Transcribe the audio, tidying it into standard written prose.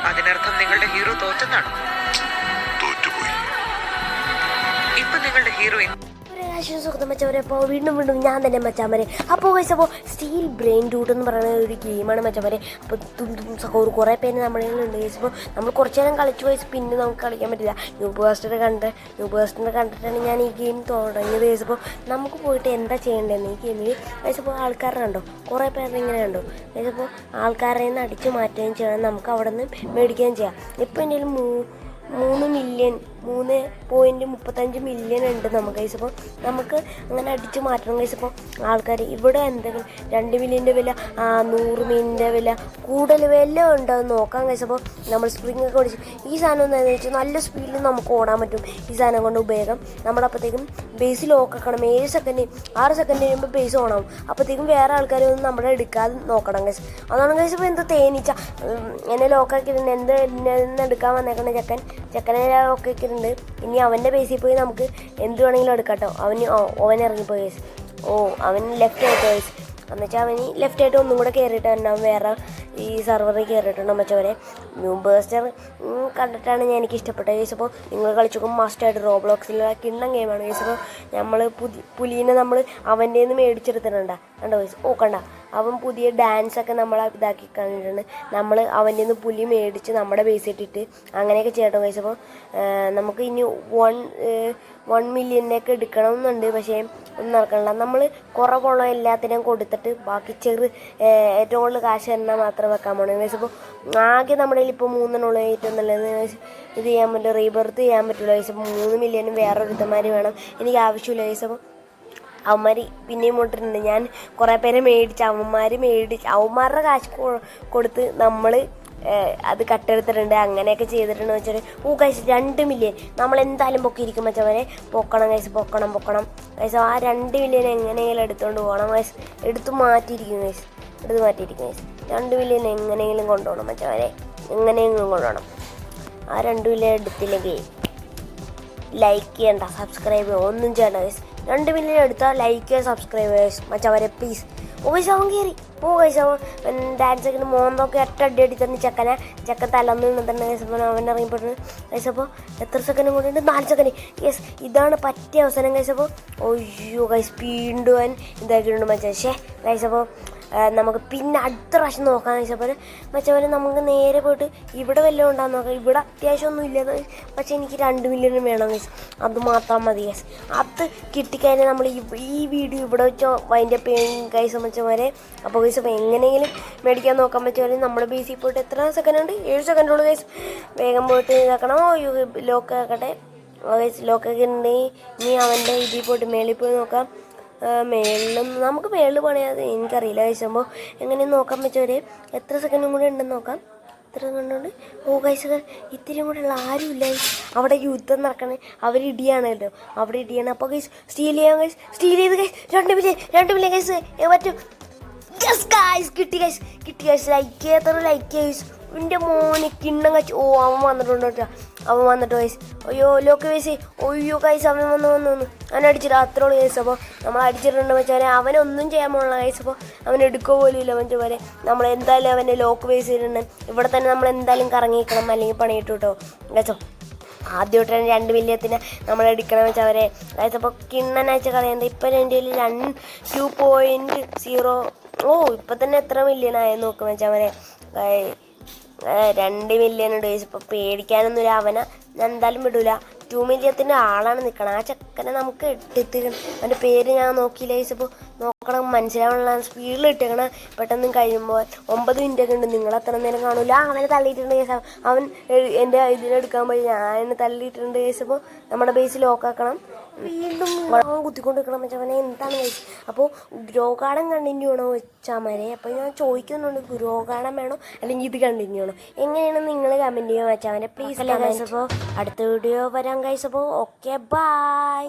അതിനർത്ഥം നിങ്ങളുടെ ഹീറോ തോറ്റെന്നാണോ? തോറ്റുപോയി. ഇപ്പൊ നിങ്ങളുടെ ഹീറോയിൻ മച്ചവരെപ്പോൾ വീണ്ടും ഞാൻ തന്നെ മച്ചാമരെ. അപ്പോൾ ഗൈസ്, അപ്പോൾ സ്റ്റീൽ ബ്രെയിൻ ഡൂട്ട് എന്ന് പറയുന്ന ഒരു ഗെയിമാണ് മച്ചവരെ. അപ്പോൾ സഹോർ കുറേ പേര് നമ്മുടെ ഉണ്ട് ഗൈസ്. അപ്പോൾ നമ്മൾ കുറച്ച് നേരം കളിച്ചു ഗൈസ്, പിന്നെ നമുക്ക് കളിക്കാൻ പറ്റില്ല. ന്യൂ ബേസ്റ്റിനെ കണ്ടിട്ടാണ് ഞാൻ ഈ ഗെയിം തുടങ്ങിയത് ഗൈസ്. അപ്പോൾ നമുക്ക് പോയിട്ട് എന്താ ചെയ്യേണ്ടതെന്ന് ഈ ഗെയിമിൽ ഗൈസ്. അപ്പോൾ ആൾക്കാരെ കണ്ടോ, കുറേ പേരുടെ ഇങ്ങനെ കണ്ടോ ഗൈസ്. അപ്പോൾ ആൾക്കാരെ നിന്ന് അടിച്ചു മാറ്റുകയും ചെയ്യണം, നമുക്ക് അവിടെ നിന്ന് മേടിക്കുകയും ചെയ്യാം. ഇപ്പോൾ എൻ്റെ 3.35 മില്യൺ ഉണ്ട് നമുക്ക് ഗൈസ്. അപ്പോൾ നമുക്ക് അങ്ങനെ അടിച്ചു മാറ്റണം ഗൈസ്. അപ്പോൾ ആൾക്കാർ ഇവിടെ എന്തെങ്കിലും 2 മില്യൻ്റെ വില, 100 മില്യൻ്റെ വില, കൂടുതൽ വില ഉണ്ടോ എന്ന് നോക്കാം ഗൈസ്. അപ്പോൾ നമ്മൾ സ്പ്രിംഗ് ഒക്കെ ഓടിച്ച് ഈ സാധനം എന്താണെന്ന് വെച്ചാൽ നല്ല സ്പീഡിൽ നമുക്ക് ഓടാൻ പറ്റും ഈ സാധനം കൊണ്ട് ഉപയോഗം. നമ്മളപ്പോഴത്തേക്കും ബേസ് ലോക്കാക്കണം. 6 സെക്കൻഡ് കഴിയുമ്പോൾ ബേസ് ഓണാവും. അപ്പോഴത്തേക്കും വേറെ ആൾക്കാരൊന്നും നമ്മളെ എടുക്കാതെ നോക്കണം ഗൈസ്. അതാണ് ഗൈസ്. ഇപ്പോൾ എന്താ തേനീച്ച എന്നെ ലോക്കാക്കിയിട്ടുണ്ട്. എന്ത് എടുക്കാൻ വന്നേക്കണ ചെക്കനെ ലോക്കാക്കിയിട്ടുണ്ട്. ഇനി അവൻ്റെ ബേസിൽ പോയി നമുക്ക് എന്ത് വേണമെങ്കിലും എടുക്കാം കേട്ടോ. അവൻ ഇറങ്ങിപ്പോയി ഗൈസ്. അവൻ ലെഫ്റ്റ് ആയിട്ട് ഗൈസ്. എന്നുവെച്ചാൽ അവന് ലെഫ്റ്റ് ആയിട്ട് ഒന്നും കൂടെ കയറിയിട്ട് ഉണ്ടാവും, വേറെ ഈ സർവറിൽ കയറിയിട്ടുണ്ടോ മച്ചവരെ. ന്യൂ ബേസ്റ്റർ കണ്ടിട്ടാണ് ഞാൻ എനിക്ക് ഇഷ്ടപ്പെട്ടത് ഗൈസ്. അപ്പോൾ നിങ്ങൾ കളിച്ചോക്കും മസ്റ്റായിട്ട്. റോബ്ലോക്സിലുള്ള കിണ്ണം ഗെയിമാണ് ഗൈസ്. അപ്പോൾ നമ്മൾ പുലീനെ നമ്മൾ അവൻ്റെ നിന്ന് മേടിച്ചെടുത്തിട്ടുണ്ടാ കണ്ടോ ഗൈസ്. കണ്ട അവൻ പുതിയ ഡാൻസൊക്കെ നമ്മളെ ഇതാക്കി കണ്ടിട്ടുണ്ട്. നമ്മൾ അവൻ്റെ നിന്ന് പുലി മേടിച്ച് നമ്മുടെ ബേസ് ഇട്ടിട്ട് അങ്ങനെയൊക്കെ ചെയ്യട്ടോ ഗൈസ്. അപ്പോൾ നമുക്ക് ഇനി 1 മില്യനൊക്കെ എടുക്കണമെന്നുണ്ട്. പക്ഷേ ഒന്നും നടക്കണില്ല. നമ്മൾ കുറവുള്ള എല്ലാത്തിനും കൊടുത്തിട്ട് ബാക്കി ഏറ്റവും കൂടുതൽ കാശ് എന്നാൽ മാത്രം വെക്കാൻ പോകണം ഗൈസ്. അപ്പോൾ ആകെ നമ്മുടെ കയ്യിൽ ഇപ്പോൾ 3 ഏറ്റവും നല്ലത് ഇത് ചെയ്യാൻ പറ്റും, റീബർത്ത് ചെയ്യാൻ പറ്റുള്ളൂ ഗൈസ്. അപ്പോൾ 3 മില്യനും വേറെ ഒരുത്തന്മാർ വേണം, എനിക്ക് ആവശ്യമില്ല ഗൈസ്. അപ്പോൾ അവന്മാർ പിന്നെയും കൊണ്ടിട്ടുണ്ട്. ഞാൻ കുറേ പേരെ അവന്മാരുടെ കാശ് കൊടുത്ത് നമ്മൾ അത് കട്ടെടുത്തിട്ടുണ്ട്. അങ്ങനെയൊക്കെ ചെയ്തിട്ടുണ്ട് വെച്ചാൽ ഗൈസ് 2 മില്യൺ നമ്മളെന്തായാലും പൊക്കിയിരിക്കും വെച്ചവരെ. പൊക്കണം ഗൈസ്, പൊക്കണം ഗൈസ്. ആ 2 മില്യൺ എങ്ങനെയെങ്കിലും എടുത്തുകൊണ്ട് പോകണം ഗൈസ്. എടുത്തു മാറ്റിയിരിക്കും ഗൈസ്. 2 മില്യൺ എങ്ങനെയെങ്കിലും കൊണ്ടുപോകണം വെച്ചവരെ, എങ്ങനെയെങ്കിലും കൊണ്ടുപോകണം. ആ 2 മില്യൺ എടുത്തില്ലെങ്കിൽ ലൈക്ക് ചെയ്യണ്ട, സബ്സ്ക്രൈബ് ചെയ്യണം, ഒന്നും ചെയ്യണ്ട ഗൈസ്. 2 മില്യൺ എടുത്താൽ ലൈക്ക് ചെയ്യുക, സബ്സ്ക്രൈബ് ചെയ്യുക മച്ചവരെ പ്ലീസ്. ഗൈസ് അവൻ കയറി ഗൈസ്. അവൻ ഡാൻസൊക്കെ മോന്തൊക്കെ അടി തന്നെ ചെക്കൻ തലന്ന് തന്നെ ഗൈസ്. അപ്പോൾ അവൻ ഇറങ്ങിപ്പോയിട്ട് ഗൈസ്. അപ്പോൾ എത്ര സെക്കൻഡ് കൂടെ 4 സെക്കൻഡ് ഗൈസ്. ഇതാണ് പറ്റിയ അവസരം ഗൈസ്. അപ്പോൾ ഗൈസ് വീണ്ടും അവൻ ഇതാക്കിയിട്ടുണ്ട് മച്ചേ ഗൈസ്. അപ്പോൾ നമുക്ക് പിന്നെ അടുത്ത പ്രാവശ്യം നോക്കാം ഗൈസ്. അപ്പോൾ മച്ചവരെ നമുക്ക് നേരെ പോയിട്ട് ഇവിടെ വല്ലതും ഉണ്ടാകുന്ന നോക്കാം. ഇവിടെ അത്യാവശ്യമൊന്നും ഇല്ല പക്ഷേ എനിക്ക് 2 മില്യൺ വേണം ഗൈസ്. അത് മാത്രം മതി ഗൈസ്. അത് കിട്ടിക്കഴിഞ്ഞാൽ നമ്മൾ ഈ വീഡിയോ ഇവിടെ വെച്ചോ അതിൻ്റെ ഗൈസ് മച്ചവരെ. അപ്പോൾ ഗൈസ് അപ്പോൾ എങ്ങനെയെങ്കിലും മേടിക്കാൻ നോക്കാൻ പറ്റുമോ. നമ്മുടെ ബേസിൽ പോയിട്ട് എത്ര സെക്കൻഡ് ഉണ്ട്? 7 സെക്കൻഡുള്ളൂ ഗൈസ്. വേഗം പോയിട്ട് ഇതാക്കണം. Lock ആക്കട്ടെ guys. ലോക്കൊക്കെ ഉണ്ടെങ്കിൽ ഇനി അവൻ്റെ ഇതിൽ പോയിട്ട് മേളിൽ പോയി നോക്കാം. നമുക്ക് മേളിൽ പണിയാതെ എനിക്കറിയില്ല ഗൈസ്. അപ്പോൾ എങ്ങനെയും നോക്കാൻ പറ്റുമോ. എത്ര സെക്കൻഡും കൂടെ ഉണ്ടെന്ന് നോക്കാം. എത്ര സെക്കൻഡുണ്ട്? ഗൈസ് ഇത്തിരി കൂടെ ഉള്ള ആരുമില്ല. അവിടെ യുദ്ധം നടക്കണേ, അവരിടിയാണല്ലോ, അവിടെ ഇടിയാണ്. അപ്പോൾ ഗൈസ് സ്റ്റീൽ ചെയ്ത് ഗൈസ് 2 മില്യൺ ഗൈസ് പറ്റും. യെസ് ഗൈസ്, കിട്ടി ഗൈസ്. ലൈക്ക് ചെയ്യാത്തവർ ഗൈസ്. എൻ്റെ മോനെ കിണ്ണം കച്ച്. അവൻ വന്നിട്ടുണ്ട് കേട്ടോ. ഗൈസ്. Lock guys. ഗൈസ് അവൻ വന്നു അവൻ അടിച്ചിട്ട് അത്രയോളം ഗൈസ്. അപ്പോൾ നമ്മൾ അടിച്ചിട്ടുണ്ട് വെച്ചാൽ അവനൊന്നും ചെയ്യാൻ പോകണം ഗൈസ്. അപ്പോൾ അവൻ എടുക്കുക പോലും ഇല്ല വെച്ച പോലെ. നമ്മൾ എന്തായാലും അവൻ്റെ ലോക്ക് ബേസ് ചെയ്തിട്ടുണ്ട്. ഇവിടെ തന്നെ നമ്മൾ എന്തായാലും കറങ്ങിക്കണം, അല്ലെങ്കിൽ പണിയിട്ടു കേട്ടോ ഗൈസോ. ആദ്യമായിട്ടാണ് 2 മില്യത്തിന് നമ്മൾ എടുക്കണം വെച്ചവരെ ഗൈസ്. അപ്പോൾ കിണ്ണനയച്ച കളയുന്നത് ഇപ്പം എൻ്റെ 2.0 ഇപ്പം തന്നെ എത്ര മില്യനായെന്ന് നോക്കുക വെച്ചവരെ. 2 മില്യൺ ഉണ്ട് ഗൈസ്. ഇപ്പോൾ പേടിക്കാനൊന്നുമില്ല. അവനെ ഞാൻ എന്തായാലും വിടൂല. 2 മില്യത്തിൻ്റെ ആളാണ് നിൽക്കണം. ആ ചെക്കനെ നമുക്ക് ഇട്ടിട്ട് അവൻ്റെ പേര് ഞാൻ നോക്കിയില്ല ഗൈസ്. ഇപ്പോൾ നോക്കണം, മനസ്സിലാവണ സ്പീഡിൽ ഇട്ടേക്കണം. പെട്ടെന്ന് കഴിയുമ്പോൾ 9 മിനിറ്റൊക്കെ ഉണ്ട്. നിങ്ങൾ അത്ര നേരം കാണൂല. അവനെ തള്ളിയിട്ടുണ്ട് ഗൈസ്. അവൻ എൻ്റെ ഇതിനെടുക്കാൻ പോയി ഞാൻ തള്ളിയിട്ടുണ്ട് ഗൈസ്. അപ്പോൾ നമ്മുടെ ബേസ് ലോക്കാക്കണം. വീണ്ടും കുത്തിക്കൊണ്ട് നിൽക്കണം വെച്ചാൽ അവനെ എന്താണ് ഗൈസ്. അപ്പോൾ ഗ്രോഗാർഡൻ കണ്ടിന്യൂ ആണോ വെച്ചാൽ മതി. അപ്പോൾ ഞാൻ ചോദിക്കുന്നുണ്ട് ഗ്രോഗാർഡൻ വേണോ അല്ലെങ്കിൽ ഇത് കണ്ടിന്യൂ ആണോ, എങ്ങനെയാണ് നിങ്ങൾ കമൻറ്റ് ചെയ്യാൻ വെച്ചാൽ അവനെ പ്ലീസ് അല്ലേ ഗൈസ്. അപ്പോൾ അടുത്ത വീഡിയോ വരാം ഗൈസ്. അപ്പോൾ ഓക്കെ ബൈ.